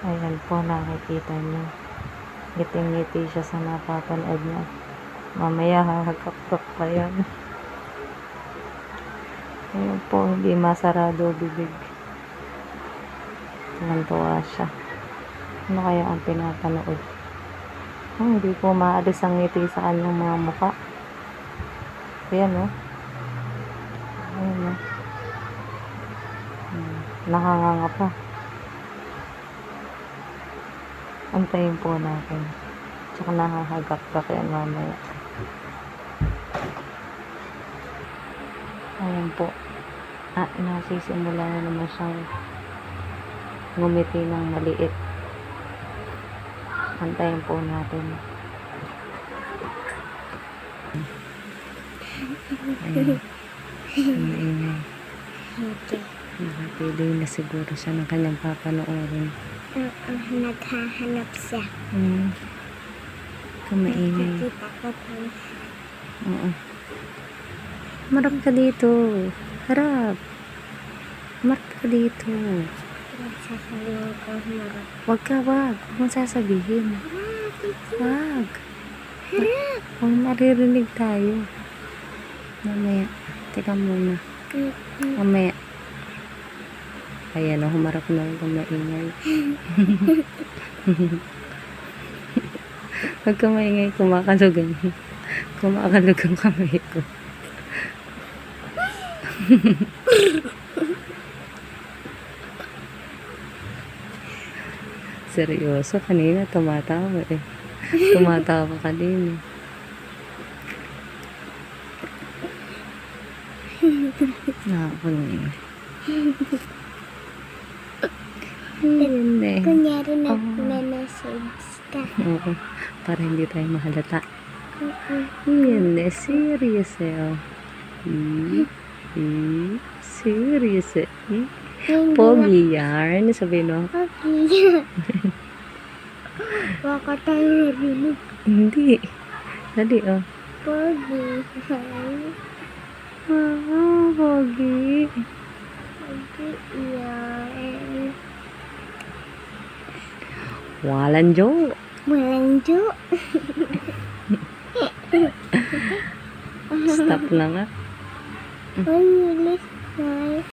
Ayan po, nakikita niyo. Ngiting-ngiti siya sa napapanood niya. Mamaya hahagkak pa yan. Ayan po, hindi masarado bibig. Tuwan-tuwa siya. Ano kaya ang pinapanood? Hindi po maalis ang ngiti sa kanyang mga mukha. Ayan o. Ayan o. Nakanganga pa. Antayin po natin. Tsaka nahahagak-gak yan mamaya. Ayan po. Nasisimula na naman siyang ngumiti ng maliit. Antayin po natin. Ayan. Ingay. Nakapili na siguro siya ng kanyang papanoorin. Naghahanap siya. Kamaingay. Nakikita ko po. Oo. Marap ka dito. Harap. Marap ka dito. Sasabihin ko harap. Wag. Huwag mong sasabihin. Wag. Harap! Huwag maririnig tayo. Mamaya. Teka muna. Mamaya. Ayan o, humarap na ang maingay. Huwag ka maingay, kumakalugan. Kumakalug ang kamay ko. Seryoso, kanina tumatawa eh. Tumatawa kanina. Nakakangay. Hindi. Kunyari nag-message ka. Oo, para hindi tayo mahalata. Hindi, serious eh. Oh. Serious eh. Pogi yarn. Sabihin mo. Okay. Baka tayo narinig. Hindi. Dali oh. Pogi. Pogi. Pogi yan. Walang joke. Walang joke. Stop na nga. Ay, bilis na.